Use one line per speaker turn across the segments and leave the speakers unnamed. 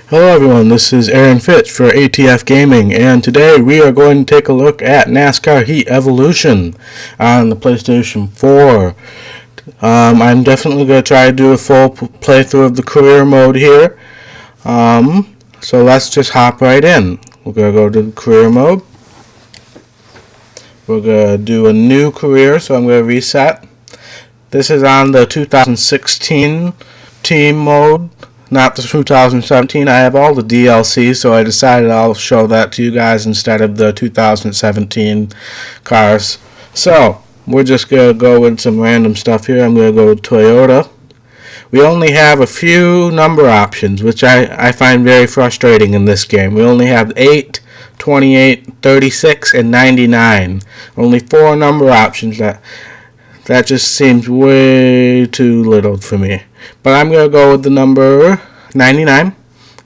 Hello everyone, this is Aaron Fitch for ATF Gaming, and today we are going to take a look at NASCAR Heat Evolution on the PlayStation 4. I'm definitely going to try to do a full playthrough of the career mode here. So let's just hop right in. We're going to go to the career mode. We're going to do a new career, so I'm going to reset. This is on the 2016 team mode. Not the 2017. I have all the DLC, so I decided I'll show that to you guys instead of the 2017 cars. So, we're just going to go with some random stuff here. I'm going to go with Toyota. We only have a few number options, which I find very frustrating in this game. We only have 8, 28, 36, and 99. Only 4 number options. That just seems way too little for me. But I'm going to go with the number 99.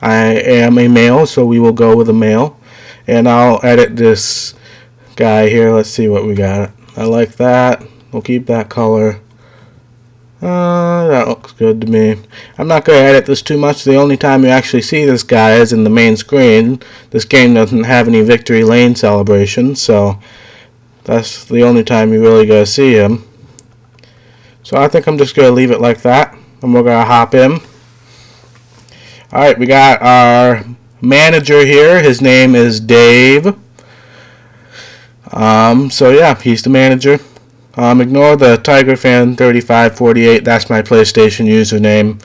I am a male, so we will go with a male. And I'll edit this guy here. Let's see what we got. I like that. We'll keep that color. That looks good to me. I'm not going to edit this too much. The only time you actually see this guy is in the main screen. This game doesn't have any victory lane celebrations, so that's the only time you really going to see him. So I think I'm just going to leave it like that, and we're going to hop in. Alright, we got our manager here. His name is Dave. So yeah, he's the manager. Ignore the Tiger Fan 3548. That's my PlayStation username.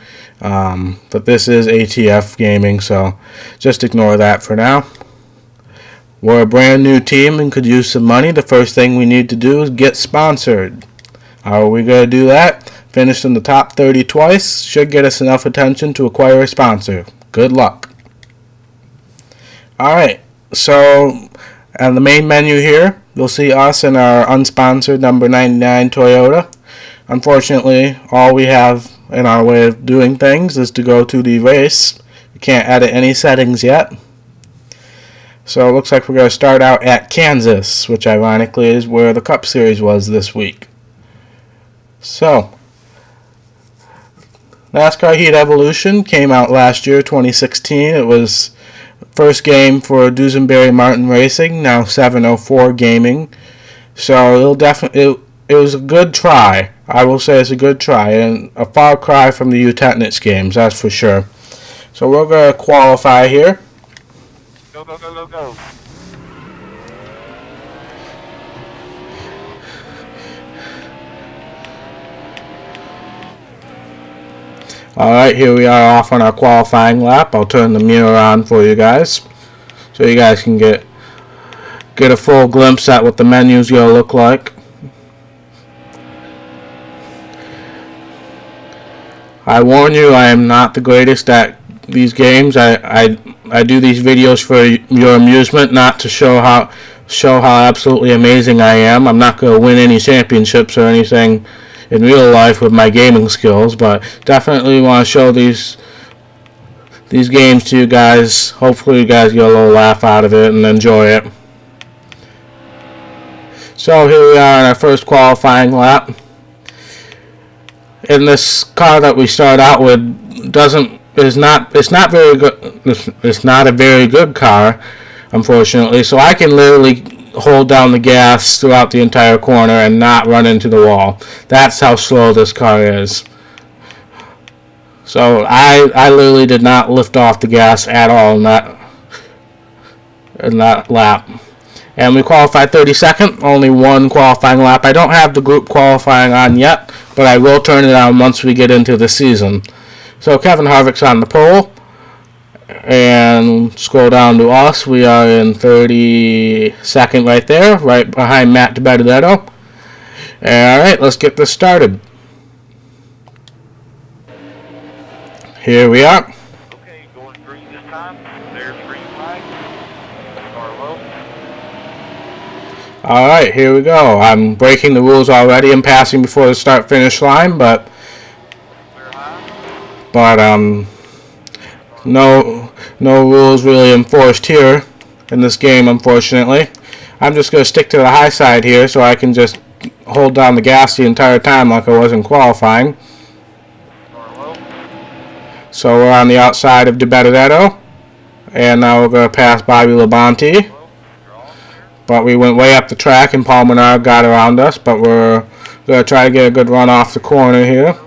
But this is ATF Gaming, so just ignore that for now. We're a brand new team and could use some money. The first thing we need to do is get sponsored. How are we going to do that? Finished in the top 30 twice. Should get us enough attention to acquire a sponsor. Good luck. Alright, so on the main menu here, you'll see us and our unsponsored number 99 Toyota. Unfortunately, all we have in our way of doing things is to go to the race. We can't edit any settings yet. So it looks like we're going to start out at Kansas, which ironically is where the Cup Series was this week. So, NASCAR Heat Evolution came out last year, 2016. It was first game for Duesenberry Martin Racing, now 704 Gaming. So it was a good try. I will say it's a good try, and a far cry from the Utetnitz games, that's for sure. So we're going to qualify here.
Go, go, go, go, go.
Alright, here we are off on our qualifying lap. I'll turn the mirror on for you guys, so you guys can get a full glimpse at what the menu's going to look like. I warn you, I am not the greatest at these games. I do these videos for your amusement, not to show how absolutely amazing I am. I'm not going to win any championships or anything in real life with my gaming skills, but definitely want to show these games to you guys. Hopefully you guys get a little laugh out of it and enjoy it. So here we are on our first qualifying lap. And this car that we start out with it's not very good. It's not a very good car, unfortunately. So I can literally hold down the gas throughout the entire corner and not run into the wall. That's how slow this car is. So I literally did not lift off the gas at all in that lap. And we qualified 32nd, only one qualifying lap. I don't have the group qualifying on yet, but I will turn it on once we get into the season. So Kevin Harvick's on the pole. And scroll down to us. We are in 32nd right there, right behind Matt DiBenedetto. Alright, let's get this started. Here we are.
Okay, going green this time. There's green flag. Car low.
Alright, here we go. I'm breaking the rules already. I'm passing before the start-finish line, but no rules really enforced here in this game, unfortunately. I'm just going to stick to the high side here so I can just hold down the gas the entire time like I was in qualifying. So we're on the outside of DiBenedetto. And now we're going to pass Bobby Labonte. But we went way up the track and Paul Menard got around us. But we're going to try to get a good run off the corner here.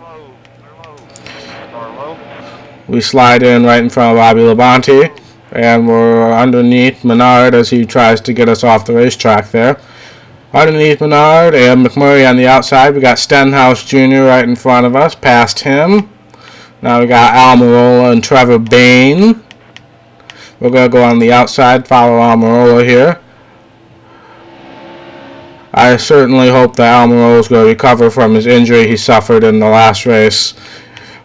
We slide in right in front of Bobby Labonte. And we're underneath Menard as he tries to get us off the racetrack there. Underneath Menard and McMurray on the outside. We got Stenhouse Jr. right in front of us. Past him. Now we got Almirola and Trevor Bain. We're going to go on the outside, follow Almirola here. I certainly hope that Almirola is going to recover from his injury he suffered in the last race.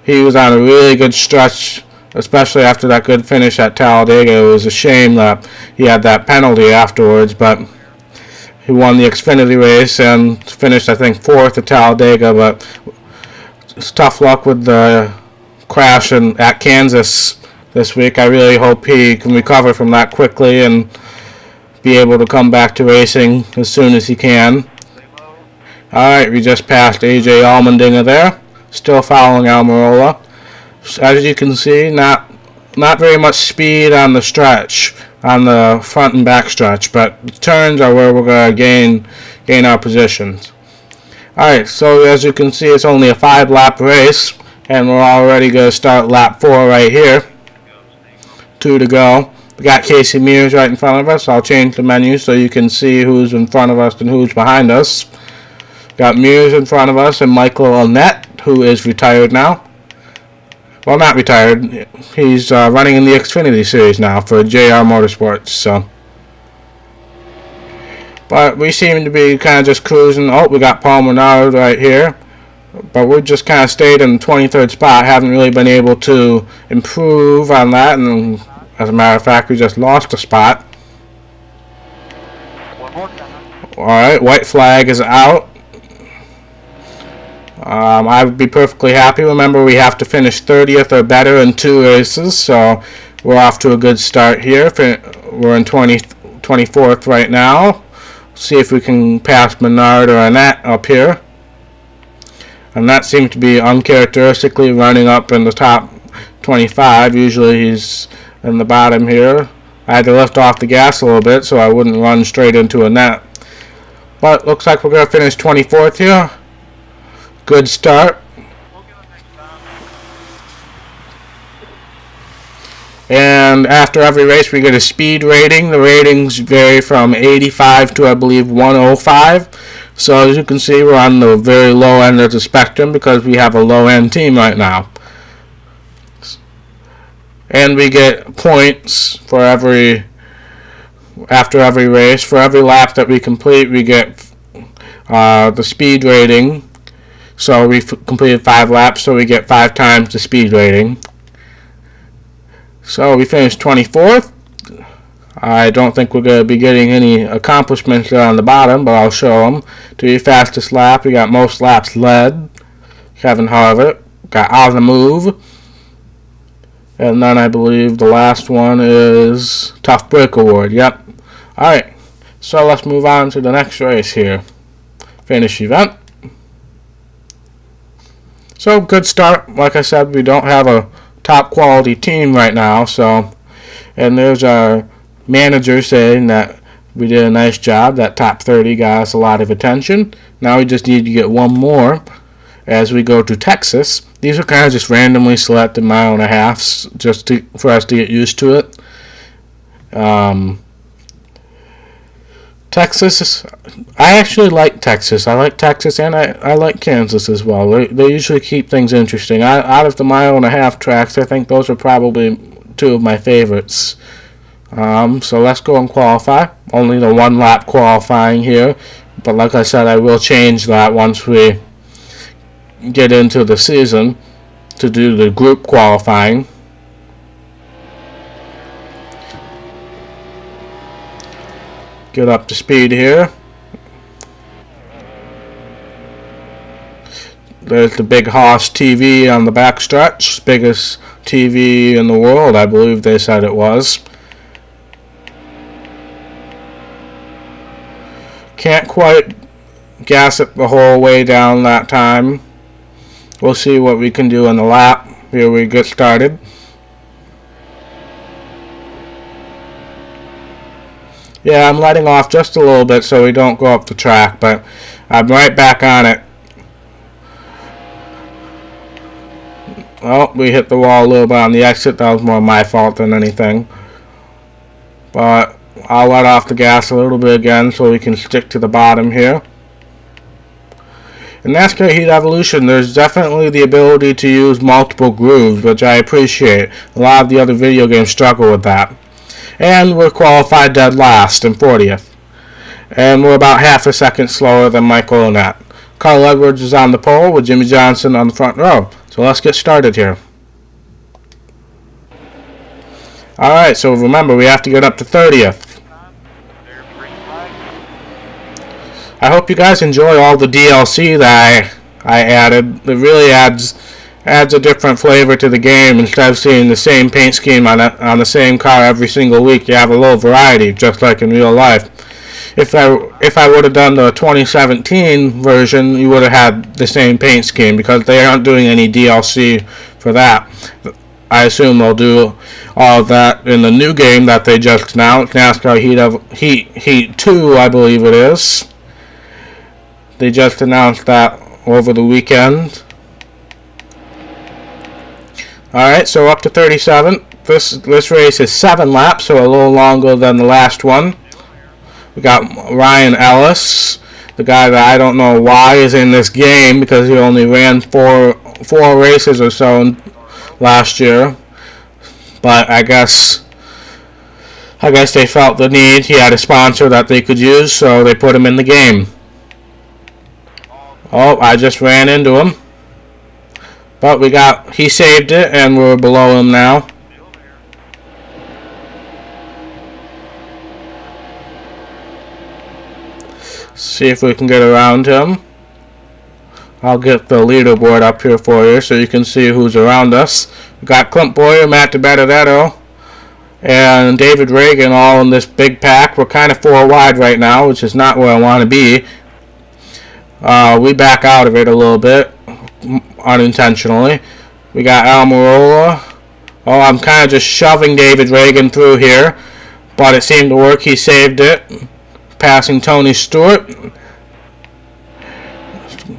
He was on a really good stretch, especially after that good finish at Talladega. It was a shame that he had that penalty afterwards, but he won the Xfinity race and finished, I think, 4th at Talladega, but it's tough luck with the crash at Kansas this week. I really hope he can recover from that quickly and be able to come back to racing as soon as he can. Alright, we just passed AJ Allmendinger there. Still following Almirola. As you can see, not very much speed on the stretch, on the front and back stretch, but the turns are where we're going to gain our positions. Alright, so as you can see, it's only a 5-lap race, and we're already going to start lap 4 right here. 2 to go. We got Casey Mears right in front of us. I'll change the menu so you can see who's in front of us and who's behind us. Got Mears in front of us and Michael Annett, who is retired now. Well, not retired. He's running in the Xfinity Series now for JR Motorsports. So, but we seem to be kind of just cruising. Oh, we got Paul Menard right here. But we just kind of stayed in the 23rd spot. Haven't really been able to improve on that. And as a matter of fact, we just lost a spot. Alright, white flag is out. I would be perfectly happy. Remember, we have to finish 30th or better in 2 races. So we're off to a good start here. We're in 24th right now. See if we can pass Menard or Annett up here. And that seems to be uncharacteristically running up in the top 25. Usually he's in the bottom here. I had to lift off the gas a little bit so I wouldn't run straight into Annett. But looks like we're going to finish 24th here. Good start. And after every race we get a speed rating. The ratings vary from 85 to I believe 105. So as you can see, we're on the very low end of the spectrum because we have a low end team right now. And we get points for after every race. For every lap that we complete, we get the speed rating. So we completed 5 laps, so we get 5 times the speed rating. So we finished 24th. I don't think we're going to be getting any accomplishments there on the bottom, but I'll show them. To your fastest lap, we got most laps led. Kevin Harvick got on the move. And then I believe the last one is Tough Break Award. Yep. Alright, so let's move on to the next race here. Finish event. So, good start. Like I said, we don't have a top quality team right now. So, and there's our manager saying that we did a nice job. That top 30 got us a lot of attention. Now we just need to get one more as we go to Texas. These are kind of just randomly selected 1.5 miles just for us to get used to it. Texas, I actually like Texas. I like Texas and I like Kansas as well. They usually keep things interesting. Out of the 1.5 mile tracks, I think those are probably 2 of my favorites. So let's go and qualify. Only the 1 lap qualifying here. But like I said, I will change that once we get into the season to do the group qualifying. Get up to speed here. There's the Big Hoss TV on the backstretch. Biggest TV in the world, I believe they said it was. Can't quite gas it the whole way down that time. We'll see what we can do in the lap. Here we get started. Yeah, I'm letting off just a little bit so we don't go up the track, but I'm right back on it. Oh, we hit the wall a little bit on the exit. That was more my fault than anything. But I'll let off the gas a little bit again so we can stick to the bottom here. In NASCAR Heat Evolution, there's definitely the ability to use multiple grooves, which I appreciate. A lot of the other video games struggle with that. And we're qualified dead last in 40th. And we're about half a second slower than Michael Onett. Carl Edwards is on the pole with Jimmy Johnson on the front row. So let's get started here. Alright, so remember, we have to get up to 30th. I hope you guys enjoy all the DLC that I added. It really adds a different flavor to the game. Instead of seeing the same paint scheme on the same car every single week, you have a little variety, just like in real life. If I would have done the 2017 version, you would have had the same paint scheme because they aren't doing any DLC for that. I assume they'll do all of that in the new game that they just announced, NASCAR Heat 2, I believe it is. They just announced that over the weekend. Alright, so up to 37. This race is 7 laps, so a little longer than the last one. We got Ryan Ellis, the guy that I don't know why is in this game because he only ran four races or so last year. But I guess they felt the need. He had a sponsor that they could use, so they put him in the game. Oh, I just ran into him. But he saved it, and we're below him now. See if we can get around him. I'll get the leaderboard up here for you so you can see who's around us. We got Clint Boyer, Matt DiBenedetto, and David Reagan all in this big pack. We're kind of 4 wide right now, which is not where I want to be. We back out of it a little bit, unintentionally. We got Almirola. Oh, I'm kind of just shoving David Reagan through here, but it seemed to work. He saved it, passing Tony Stewart,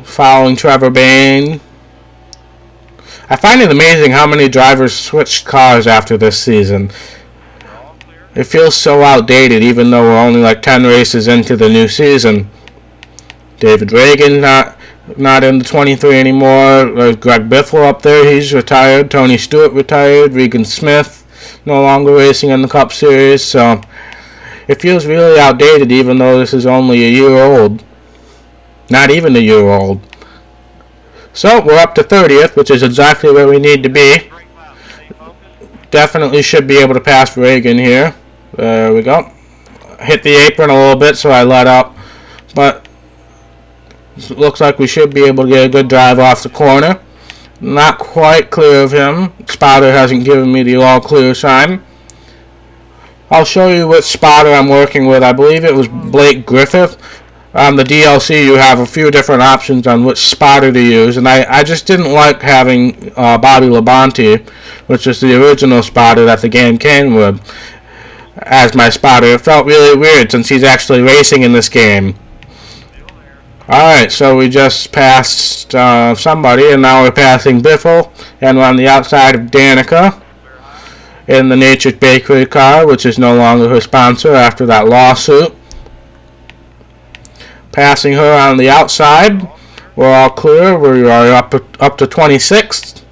following Trevor Bayne. I find it amazing how many drivers switched cars after this season. It feels so outdated, even though we're only like 10 races into the new season. David Reagan not in the 23 anymore. There's Greg Biffle up there. He's retired. Tony Stewart retired. Regan Smith no longer racing in the Cup Series. So it feels really outdated, even though this is only a year old. Not even a year old. So we're up to 30th, which is exactly where we need to be. Definitely should be able to pass Reagan here. There we go. Hit the apron a little bit, so I let up. But it looks like we should be able to get a good drive off the corner. Not quite clear of him. Spotter hasn't given me the all clear sign. I'll show you which spotter I'm working with. I believe it was Blake Griffith. On the DLC, you have a few different options on which spotter to use, and I just didn't like having Bobby Labonte, which is the original spotter that the game came with, as my spotter. It felt really weird since he's actually racing in this game. Alright, so we just passed somebody, and now we're passing Biffle, and we're on the outside of Danica in the Nature's Bakery car, which is no longer her sponsor after that lawsuit. Passing her on the outside. We're all clear. We are up to 26th.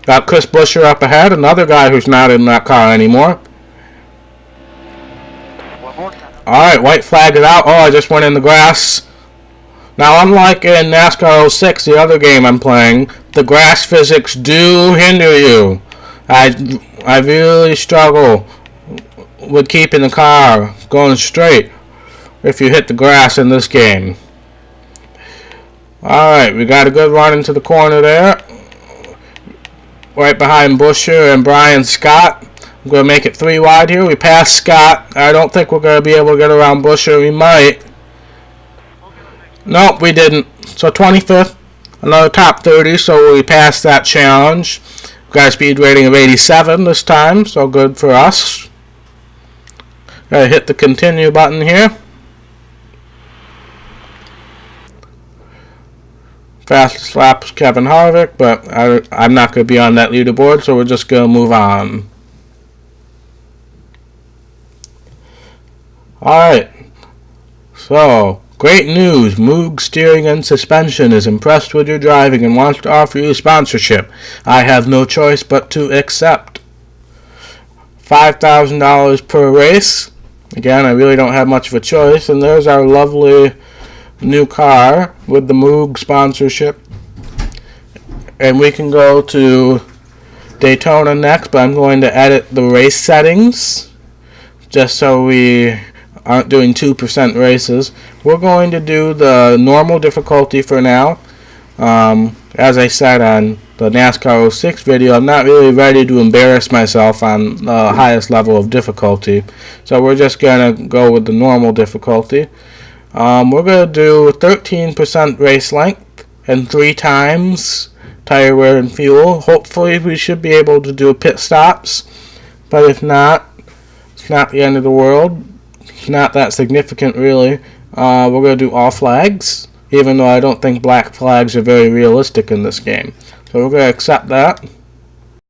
Got Chris Buescher up ahead, another guy who's not in that car anymore. Alright, white flag it out. Oh, I just went in the grass. Now, unlike in NASCAR 06, the other game I'm playing, the grass physics do hinder you. I really struggle with keeping the car going straight if you hit the grass in this game. Alright, we got a good run into the corner there. Right behind Buescher and Brian Scott. I'm going to make it 3 wide here. We passed Scott. I don't think we're going to be able to get around Buescher. We might. Nope, we didn't. So 25th. Another top 30, so we passed that challenge. We got a speed rating of 87 this time, so good for us. Gotta hit the continue button here. Fastest lap is Kevin Harvick, but I'm not going to be on that leaderboard, so we're just going to move on. Alright, so great news. Moog Steering and Suspension is impressed with your driving and wants to offer you sponsorship. I have no choice but to accept. $5,000 per race. Again, I really don't have much of a choice. And there's our lovely new car with the Moog sponsorship. And we can go to Daytona next, but I'm going to edit the race settings just so we aren't doing 2% races. We're going to do the normal difficulty for now. As I said on the NASCAR 06 video, I'm not really ready to embarrass myself on the highest level of difficulty. So we're just going to go with the normal difficulty. We're going to do 13% race length and 3 times tire wear and fuel. Hopefully we should be able to do pit stops, but if not, it's not the end of the world. It's not that significant really. We're going to do all flags, even though I don't think black flags are very realistic in this game. So we're going to accept that.